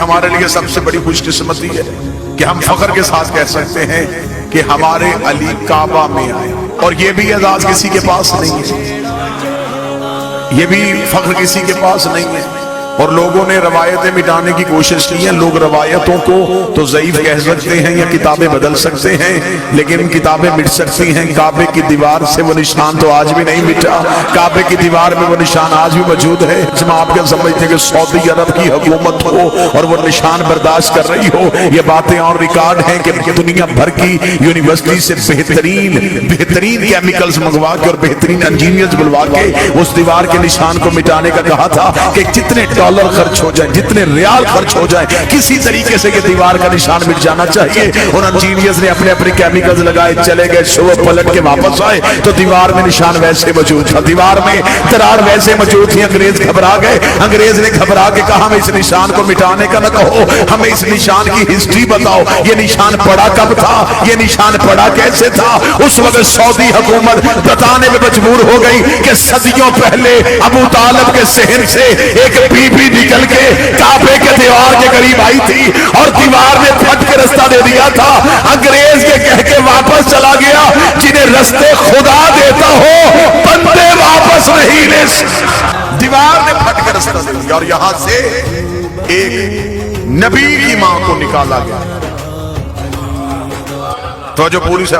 ہمارے لیے سب سے بڑی خوش قسمتی ہے کہ ہم فخر کے ساتھ کہہ سکتے ہیں کہ ہمارے علی کعبہ میں آئے، اور یہ بھی اعزاز کسی کے پاس نہیں ہے، یہ بھی فخر کسی کے پاس نہیں ہے۔ اور لوگوں نے روایتیں مٹانے کی کوشش کی ہیں، لوگ روایتوں کو تو ضعیف کہہ سکتے ہیں یا کتابیں بدل سکتے ہیں، لیکن کتابیں مٹ سکتی ہیں، کعبے کی دیوار سے وہ نشان تو آج بھی نہیں مٹا، کعبے کی دیوار میں وہ نشان آج بھی موجود ہے۔ جب آپ کیا سمجھتے ہیں کہ سعودی عرب کی حکومت ہو اور وہ نشان برداشت کر رہی ہو، یہ باتیں اور ریکارڈ ہیں کہ دنیا بھر کی یونیورسٹی سے بہترین کیمیکلز منگوا کے اور بہترین انجینئرز بلوا کے اس دیوار کے نشان کو مٹانے کا کہا تھا کہ جتنے ڈالر خرچ ہو جائیں، جتنے ریال خرچ ہو جائیں، کسی طریقے سے یہ دیوار کا نشان مٹ جانا چاہیے۔ ان انجینئرز نے اپنے کیمیکلز لگائے، چلے گئے، صبح پلٹ کے واپس آئے تو دیوار میں نشان ویسے موجود تھا، دیوار میں دراڑ ویسے موجود تھی۔ انگریز گھبرا گئے، انگریز نے گھبرا کے کہا ہمیں اس نشان کو مٹانے کا نہ کہو، ہمیں اس نشان کی ہسٹری بتاؤ، یہ نشان پڑا کب تھا، یہ نشان پڑا کیسے تھا۔ اس وقت سعودی حکومت بتانے میں مجبور ہو گئی کہ صدیوں پہلے ابو طالب کے صحن سے ایک بی بی نکل کے کعبے کے دیوار کے قریب آئی تھی اور دیوار نے پھٹ کے رستہ دے دیا تھا۔ انگریز کے کہہ کے واپس چلا گیا، جنہیں رستے خدا دیتا ہو بندے واپس نہیں لے سکتے۔ دیوار نے پھٹ کے رستہ دے دیا اور یہاں سے ایک نبی کی ماں کو نکالا گیا۔ تو جو پولیس ہے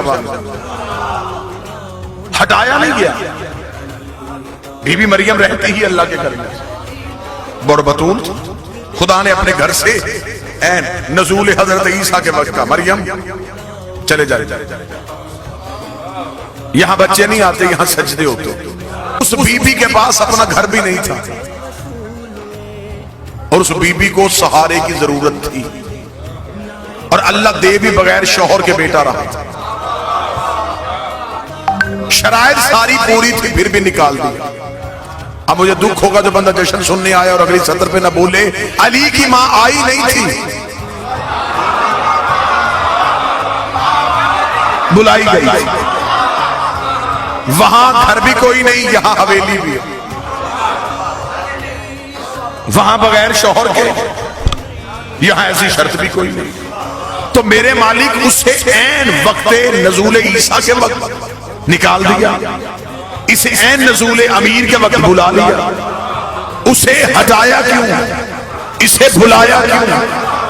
ہٹایا نہیں گیا، بی بی مریم رہتی ہی اللہ کے گھر میں بڑ بطول، خدا نے اپنے گھر سے این نزول حضرت عیسیٰ کے وقت کا مریم چلے جائے، یہاں بچے نہیں آتے، یہاں سجدے ہوتے۔ اس بی بی کے پاس اپنا گھر بھی نہیں تھا اور اس بی بی کو سہارے کی ضرورت تھی، اور اللہ دے بھی بغیر شوہر کے بیٹا رہا تھا، شرائط ساری پوری تھی پھر بھی نکال دیا۔ اب مجھے دکھ ہوگا جو بندہ جشن سننے آیا اور اگلی سطر پہ نہ بولے علی کی ماں آئی نہیں تھی، بلائی گئی، وہاں گھر بھی کوئی نہیں، یہاں حویلی بھی، وہاں بغیر شوہر کے، یہاں ایسی شرط بھی کوئی نہیں۔ تو میرے مالک اسے عین وقت نزول عیسیٰ کے وقت نکال دیا، اسے عین نزول امیر کے وقت بلا لیا۔ اسے ہٹایا کیوں، اسے بلایا کیوں،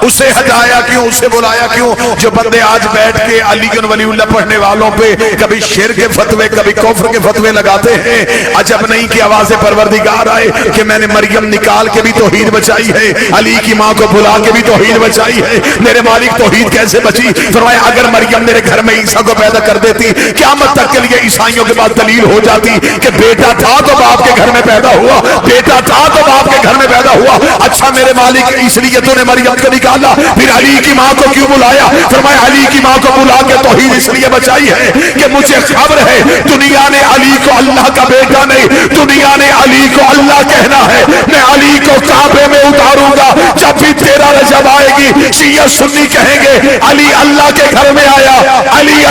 اسے ہٹایا کیوں، اسے بلایا کیوں؟ جو بندے آج بیٹھ کے علی ولی اللہ پڑھنے والوں پہ کبھی شرک کے فتوے کبھی کفر کے فتوے لگاتے ہیں، عجب نہیں کہ آواز پروردگار آئے کہ میں نے مریم نکال کے بھی توحید بچائی ہے، علی کی ماں کو بلا کے بھی توحید بچائی ہے۔ میرے مالک توحید کیسے بچی؟ فرمایا اگر مریم میرے گھر میں عیسیٰ کو پیدا کر دیتی، قیامت تک کے لیے عیسائیوں کے بعد دلیل ہو جاتی کہ بیٹا تھا تو باپ کے گھر میں پیدا ہوا، بیٹا تھا تو باپ کے گھر میں پیدا ہوا۔ اچھا میرے مالک اس لیے تو نے مریم کو نکالا، پھر علی کی ماں کو کیوں بلایا؟ فرمایا علی کی ماں کو بلا کے توحید اس لیے بچائی ہے کہ مجھے خبر ہے دنیا نے علی کو اللہ کا بیٹا نہیں، دنیا نے علی کو اللہ کہنا ہے۔ میں علی کو کعبے میں اتاروں گا، جب بھی 13 رجب آئے گی شیعہ سنی کہیں گے علی اللہ کے گھر میں آیا، علی